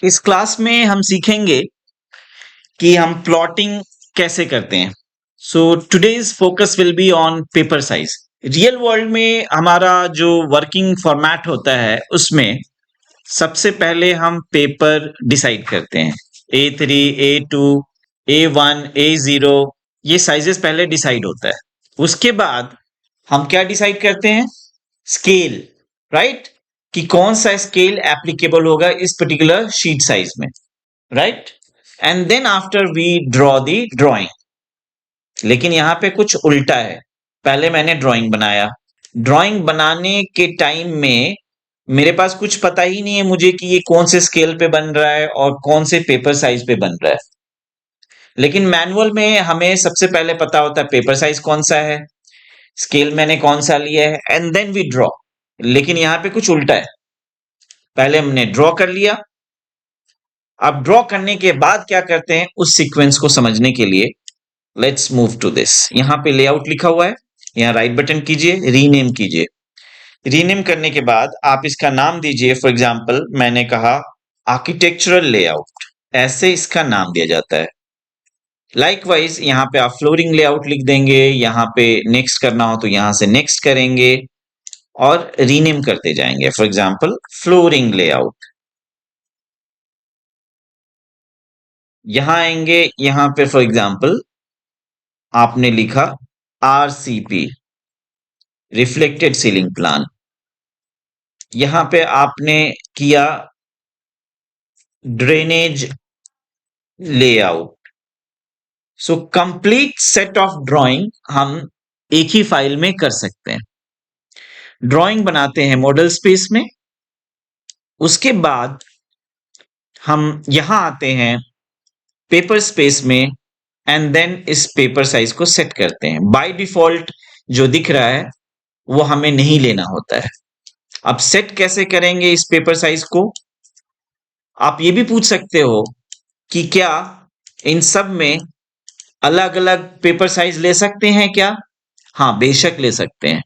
इस क्लास में हम सीखेंगे कि हम प्लॉटिंग कैसे करते हैं। So today's focus will be on paper size. Real world में हमारा जो वर्किंग फॉर्मेट होता है उसमें सबसे पहले हम पेपर डिसाइड करते हैं। A3, A2, A1, A0 ये साइजेस पहले डिसाइड होता है। उसके बाद हम क्या डिसाइड करते हैं? Scale, right? कि कौन सा स्केल एप्लीकेबल होगा इस पर्टिकुलर शीट साइज में, right? And then after we draw the drawing. लेकिन यहां पे कुछ उल्टा है। पहले मैंने ड्राइंग बनाया, ड्राइंग बनाने के टाइम में मेरे पास कुछ पता ही नहीं है मुझे कि ये कौन से स्केल पे बन रहा है और कौन से पेपर साइज पे बन रहा है। लेकिन मैनुअल में हमें सबसे पहले पता होता है पेपर साइज कौन सा है, स्केल मैंने कौन सा लिया है, एंड देन वी ड्रॉ। लेकिन यहां पे कुछ उल्टा है। पहले हमने ड्रॉ कर लिया, अब ड्रॉ करने के बाद क्या करते हैं उस सीक्वेंस को समझने के लिए लेट्स मूव टू दिस। यहां पे लेआउट लिखा हुआ है, यहां राइट बटन कीजिए, रीनेम कीजिए। रीनेम करने के बाद आप इसका नाम दीजिए। फॉर एग्जांपल मैंने कहा आर्किटेक्चरल लेआउट, ऐसे इसका नाम दिया जाता है। लाइकवाइज यहाँ पे आप फ्लोरिंग लेआउट लिख देंगे, यहाँ पे नेक्स्ट करना हो तो यहां से नेक्स्ट करेंगे और रीनेम करते जाएंगे। फॉर एग्जांपल फ्लोरिंग लेआउट, यहां आएंगे, यहां पे फॉर एग्जांपल आपने लिखा RCP, रिफ्लेक्टेड सीलिंग प्लान। यहां पे आपने किया drainage layout. So complete set of drawing हम एक ही फाइल में कर सकते हैं। ड्राइंग बनाते हैं मॉडल स्पेस में, उसके बाद हम यहां आते हैं पेपर स्पेस में एंड देन इस पेपर साइज को सेट करते हैं। बाय डिफॉल्ट जो दिख रहा है वो हमें नहीं लेना होता है। अब सेट कैसे करेंगे इस पेपर साइज को? आप ये भी पूछ सकते हो कि क्या इन सब में अलग अलग पेपर साइज ले सकते हैं क्या? हाँ, बेशक ले सकते हैं।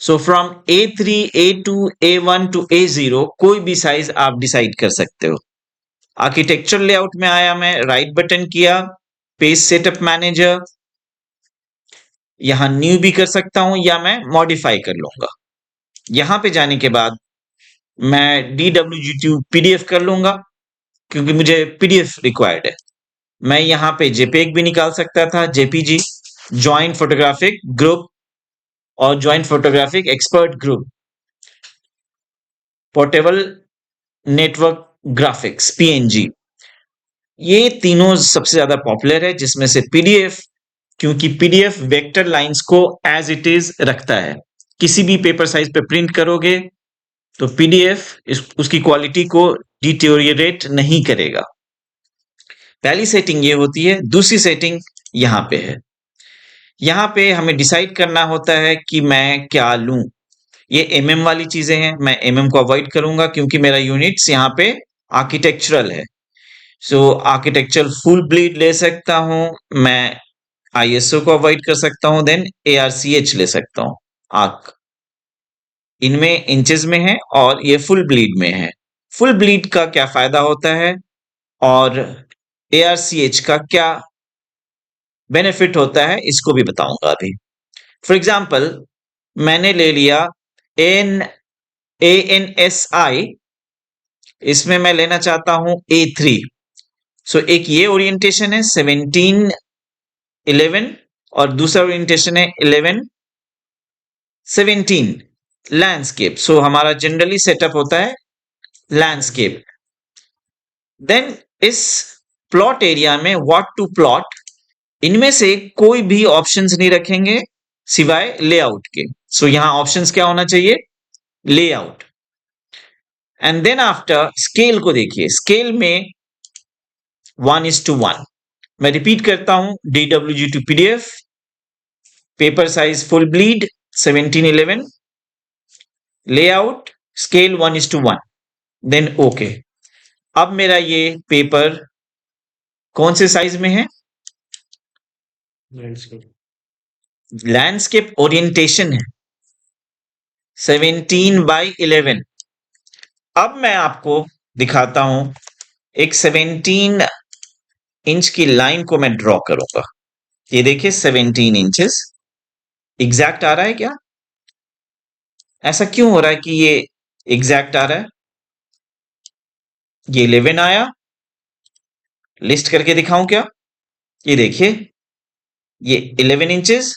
So from A3, A2, A1 to A0 कोई भी साइज आप डिसाइड कर सकते हो। आर्किटेक्चर लेआउट में आया, मैं राइट बटन किया, पेज सेटअप मैनेजर, यहां न्यू भी कर सकता हूं या मैं मॉडिफाई कर लूंगा। यहां पे जाने के बाद मैं DWG2 PDF कर लूंगा क्योंकि मुझे PDF रिक्वायर्ड है। मैं यहां पे JPEG भी निकाल सकता था, JPG, जॉइंट फोटोग्राफिक ग्रुप और joint photographic expert group, portable network graphics PNG। ये तीनों सबसे ज्यादा पॉपुलर है, जिसमें से PDF, क्योंकि PDF वेक्टर लाइंस को एज इट इज रखता है। किसी भी पेपर साइज पे प्रिंट करोगे तो PDF उसकी क्वालिटी को डिटेरियोरेट नहीं करेगा। पहली सेटिंग ये होती है। दूसरी सेटिंग यहां पे है। यहां पे हमें डिसाइड करना होता है कि मैं क्या लूं। ये MM वाली चीजें हैं, मैं MM को अवॉइड करूंगा क्योंकि मेरा यूनिट्स यहाँ पे आर्किटेक्चरल है। सो आर्किटेक्चरल फुल ब्लीड ले सकता हूं, मैं ISO को अवॉइड कर सकता हूं, देन ARCH ले सकता हूं। आर्क इनमें इंचेस में है और ये फुल ब्लीड में है। फुल ब्लीड का क्या फायदा होता है और ARCH का क्या बेनिफिट होता है इसको भी बताऊंगा अभी। फॉर एग्जाम्पल मैंने ले लिया ANSI, इसमें मैं लेना चाहता हूं A3। सो एक ये ओरिएंटेशन है 1711 और दूसरा ओरिएंटेशन है 1117 लैंडस्केप। सो हमारा जनरली सेटअप होता है लैंडस्केप। देन इस प्लॉट एरिया में व्हाट टू प्लॉट, इनमें से कोई भी ऑप्शंस नहीं रखेंगे सिवाय लेआउट के। सो यहां ऑप्शंस क्या होना चाहिए? Layout. And then after scale को देखिए, स्केल में 1:1। मैं रिपीट करता हूं, DWG2 PDF, paper size full bleed 1711, layout scale 1:1, then okay. अब मेरा ये पेपर कौन से साइज में है? लैंडस्केप ओरिएंटेशन है 17:11। अब मैं आपको दिखाता हूं। एक 17 इंच की लाइन को मैं ड्रॉ करूंगा। ये देखिए 17 इंचेस एग्जैक्ट आ रहा है क्या? ऐसा क्यों हो रहा है कि ये एग्जैक्ट आ रहा है? ये 11 आया। लिस्ट करके दिखाऊं क्या? ये देखिए, ये 11 इंचेस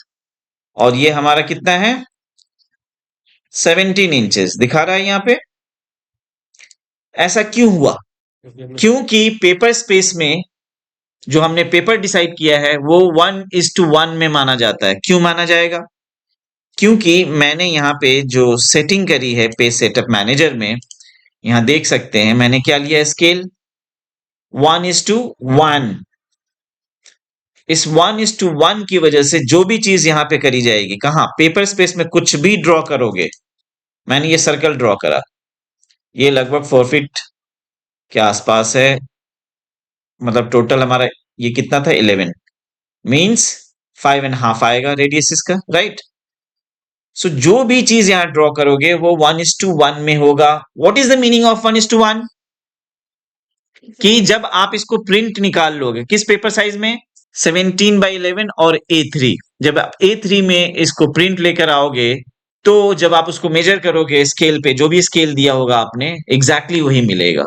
और ये हमारा कितना है? 17 इंचेस दिखा रहा है यहां पे। ऐसा क्यों हुआ? क्योंकि पेपर स्पेस में जो हमने पेपर डिसाइड किया है वो 1:1 में माना जाता है। क्यों माना जाएगा? क्योंकि मैंने यहाँ पे जो सेटिंग करी है पेज सेटअप मैनेजर में, यहां देख सकते हैं मैंने क्या लिया स्केल, 1:1। इस 1:1 की वजह से जो भी चीज यहां पे करी जाएगी, कहां? पेपर स्पेस में कुछ भी ड्रॉ करोगे, मैंने ये सर्कल ड्रॉ करा, ये लगभग 4 फीट के आसपास है। मतलब टोटल हमारा ये कितना था? 11 मीन्स 5.5 आएगा रेडियस इसका, राइट? सो जो भी चीज यहां ड्रॉ करोगे वो 1:1 में होगा। What is the meaning of 1:1? कि जब आप इसको प्रिंट निकाल लोगे किस पेपर साइज में? 17:11 और A3। जब आप A3 में इसको प्रिंट लेकर आओगे तो जब आप उसको मेजर करोगे स्केल पे, जो भी स्केल दिया होगा आपने, एग्जैक्टली वही मिलेगा।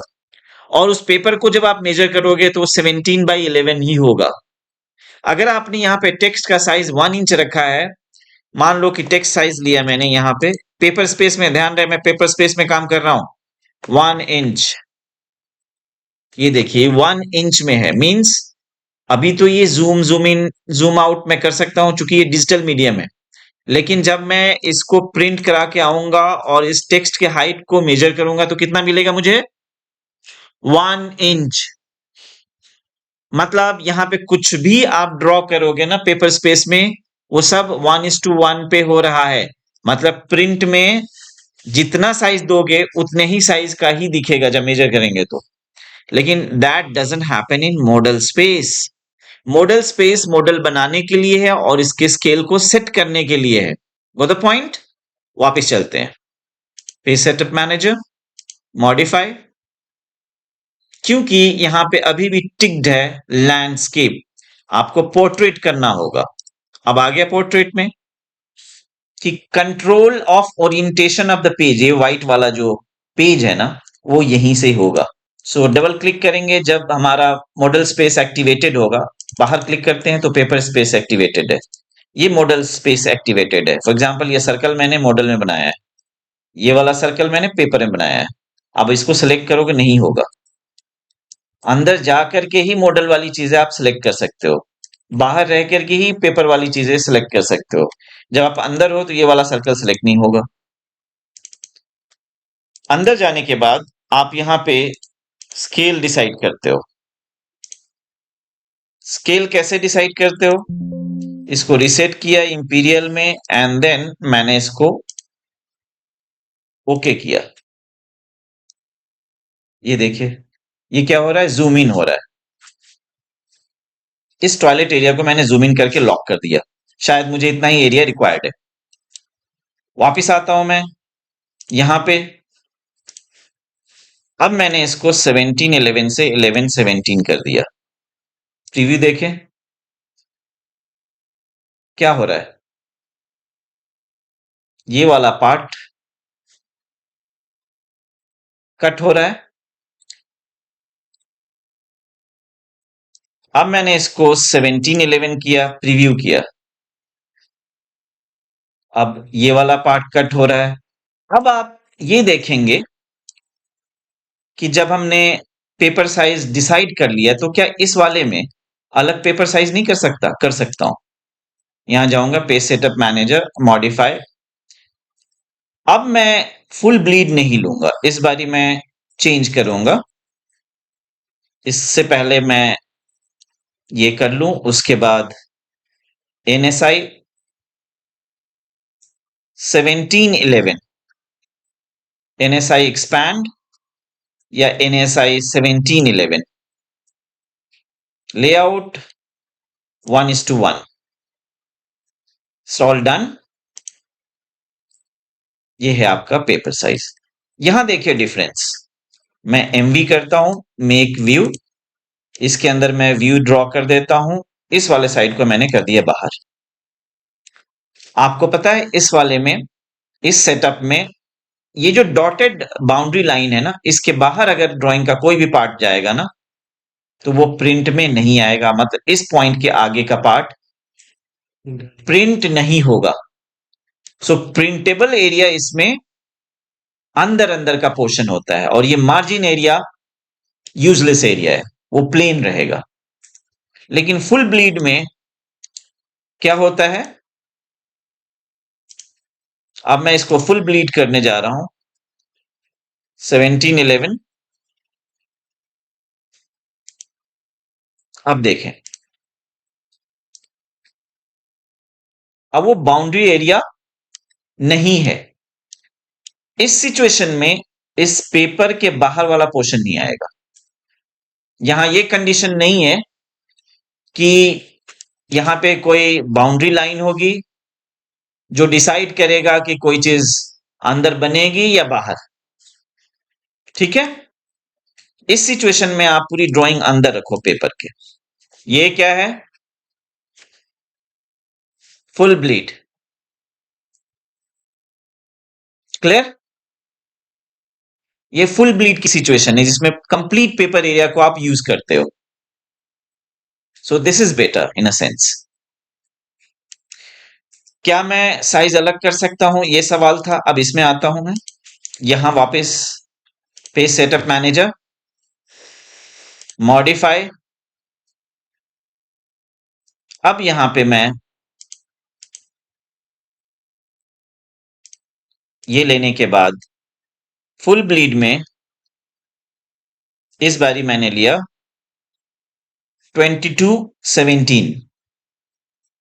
और उस पेपर को जब आप मेजर करोगे तो 17:11 ही होगा। अगर आपने यहाँ पे टेक्स्ट का साइज 1 इंच रखा है, मान लो कि टेक्स्ट साइज लिया मैंने यहाँ पे पेपर स्पेस में, ध्यान रहे मैं पेपर स्पेस में काम कर रहा हूं, 1 इंच। ये देखिए 1 इंच में है, मीन्स अभी तो ये जूम इन जूम आउट मैं कर सकता हूं चूंकि ये डिजिटल मीडियम है। लेकिन जब मैं इसको प्रिंट करा के आऊंगा और इस टेक्स्ट के हाइट को मेजर करूंगा तो कितना मिलेगा मुझे? 1 इंच। मतलब यहां पे कुछ भी आप ड्रॉ करोगे ना पेपर स्पेस में, वो सब 1:1 पे हो रहा है। मतलब प्रिंट में जितना साइज दोगे उतने ही साइज का ही दिखेगा जब मेजर करेंगे तो। लेकिन that doesn't happen in model space. Model space model बनाने के लिए है और इसके स्केल को सेट करने के लिए है। Go the point. वापस चलते हैं, पेज सेटअप मैनेजर, मॉडिफाई। क्योंकि यहां पे अभी भी टिक्ड है लैंडस्केप, आपको पोर्ट्रेट करना होगा। अब आ गया पोर्ट्रेट में कि control of orientation of the page, ये व्हाइट वाला जो पेज है ना, वो यहीं से होगा। सो डबल क्लिक करेंगे जब हमारा मॉडल स्पेस एक्टिवेटेड होगा। बाहर क्लिक करते हैं तो पेपर स्पेस एक्टिवेटेड है, ये मॉडल स्पेस एक्टिवेटेड है। फॉर एग्जांपल ये सर्कल मैंने मॉडल में बनाया है, ये वाला सर्कल मैंने पेपर में बनाया है। अब इसको सिलेक्ट करोगे नहीं होगा, अंदर जा करके ही मॉडल वाली चीजें आप सिलेक्ट कर सकते हो, बाहर रह करके ही पेपर वाली चीजें सिलेक्ट कर सकते हो। जब आप अंदर हो तो ये वाला सर्कल सिलेक्ट नहीं होगा। अंदर जाने के बाद आप यहां पे स्केल डिसाइड करते हो। स्केल कैसे डिसाइड करते हो? इसको रिसेट किया इंपीरियल में एंड देन मैंने इसको ओके किया। ये देखिए ये क्या हो रहा है? जूम इन हो रहा है। इस टॉयलेट एरिया को मैंने जूम इन करके लॉक कर दिया, शायद मुझे इतना ही एरिया रिक्वायर्ड है। वापिस आता हूं मैं यहां पे। अब मैंने इसको 17:11 से 11:17 कर दिया। प्रीव्यू देखें क्या हो रहा है। ये वाला पार्ट कट हो रहा है। अब मैंने इसको 17:11 किया, प्रीव्यू किया, अब ये वाला पार्ट कट हो रहा है। अब आप ये देखेंगे कि जब हमने पेपर साइज डिसाइड कर लिया तो क्या इस वाले में अलग पेपर साइज नहीं कर सकता? कर सकता हूं। यहां जाऊंगा पेज सेटअप मैनेजर, मॉडिफाई। अब मैं फुल ब्लीड नहीं लूंगा, इस बारी मैं चेंज करूंगा। इससे पहले मैं ये कर लूं, उसके बाद NSI 17:11, NSI एक्सपैंड या NSI 17:11, लेआउट 1:1। All done. ये है आपका पेपर साइज। यहां देखिए डिफरेंस, मैं MV करता हूं, मेक व्यू। इसके अंदर मैं व्यू ड्रॉ कर देता हूं। इस वाले साइड को मैंने कर दिया बाहर। आपको पता है इस वाले में, इस सेटअप में, ये जो डॉटेड बाउंड्री लाइन है ना, इसके बाहर अगर ड्राइंग का कोई भी पार्ट जाएगा ना, तो वो प्रिंट में नहीं आएगा। मतलब इस पॉइंट के आगे का पार्ट प्रिंट नहीं होगा। सो प्रिंटेबल एरिया इसमें अंदर अंदर का पोर्शन होता है, और ये मार्जिन एरिया यूजलेस एरिया है, वो प्लेन रहेगा। लेकिन फुल ब्लीड में क्या होता है, अब मैं इसको फुल ब्लीड करने जा रहा हूं। 1711। अब देखें, अब वो बाउंड्री एरिया नहीं है। इस सिचुएशन में इस पेपर के बाहर वाला पोर्शन नहीं आएगा। यहां ये कंडीशन नहीं है कि यहां पे कोई बाउंड्री लाइन होगी जो डिसाइड करेगा कि कोई चीज अंदर बनेगी या बाहर। ठीक है, इस सिचुएशन में आप पूरी ड्राइंग अंदर रखो पेपर के। ये क्या है, फुल ब्लीड। क्लियर? ये फुल ब्लीड की सिचुएशन है जिसमें कंप्लीट पेपर एरिया को आप यूज करते हो। So this is better in a sense. क्या मैं साइज अलग कर सकता हूं, ये सवाल था। अब इसमें आता हूं मैं, यहां वापस पेज सेटअप मैनेजर, मॉडिफाई। अब यहां पे मैं ये लेने के बाद फुल ब्लीड में इस बारी मैंने लिया 2217।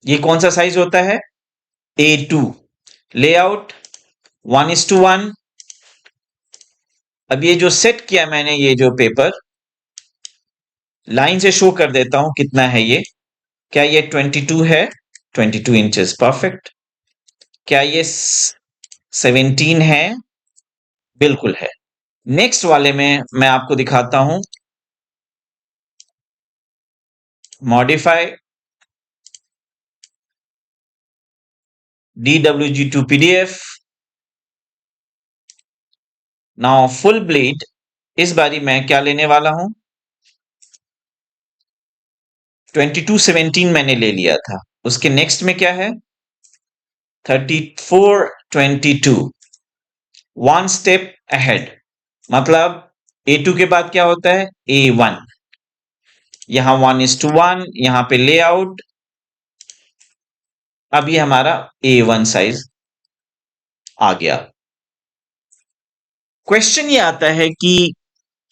ये कौन सा साइज होता है, A2। लेआउट 1:1। अब ये जो सेट किया मैंने, ये जो पेपर लाइन से शो कर देता हूं कितना है ये। क्या ये 22 है? 22 इंचेस, परफेक्ट। क्या ये 17 है? बिल्कुल है। नेक्स्ट वाले में मैं आपको दिखाता हूं, modify, DWG to PDF। Now full bleed, इस बारी मैं क्या लेने वाला हूं, 2217 मैंने ले लिया था। उसके नेक्स्ट में क्या है, 3422। One step ahead. मतलब A2 के बाद क्या होता है, A1। यहां 1:1, यहां पे लेआउट। अब ये हमारा A1 साइज आ गया। क्वेश्चन ये आता है कि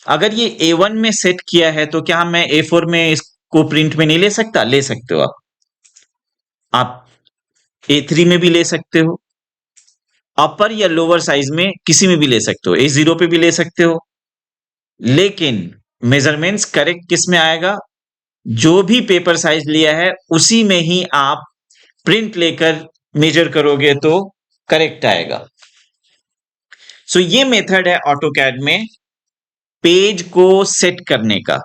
अगर ये A1 में सेट किया है तो क्या मैं A4 में इसको प्रिंट में नहीं ले सकता? ले सकते हो आप A3 में भी ले सकते हो, अपर या लोअर साइज में किसी में भी ले सकते हो, A0 पे भी ले सकते हो। लेकिन मेजरमेंट्स करेक्ट किस में आएगा, जो भी पेपर साइज लिया है उसी में ही आप प्रिंट लेकर मेजर करोगे तो करेक्ट आएगा। सो ये मेथड है ऑटोकैड में पेज को सेट करने का।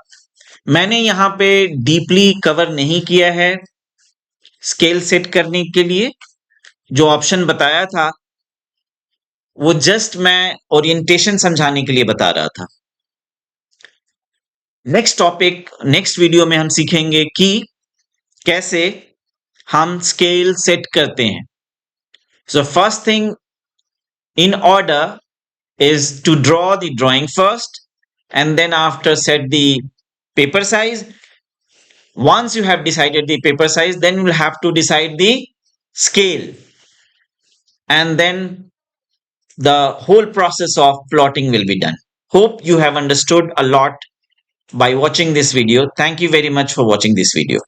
मैंने यहां पे डीपली कवर नहीं किया है स्केल सेट करने के लिए। जो ऑप्शन बताया था वो जस्ट मैं ओरिएंटेशन समझाने के लिए बता रहा था। नेक्स्ट टॉपिक, नेक्स्ट वीडियो में हम सीखेंगे कि कैसे हम स्केल सेट करते हैं। So first thing in order is to draw the drawing first, and then after set the paper size. Once you have decided the paper size, then you will have to decide the scale, and then the whole process of plotting will be done. Hope you have understood a lot by watching this video. Thank you very much for watching this video.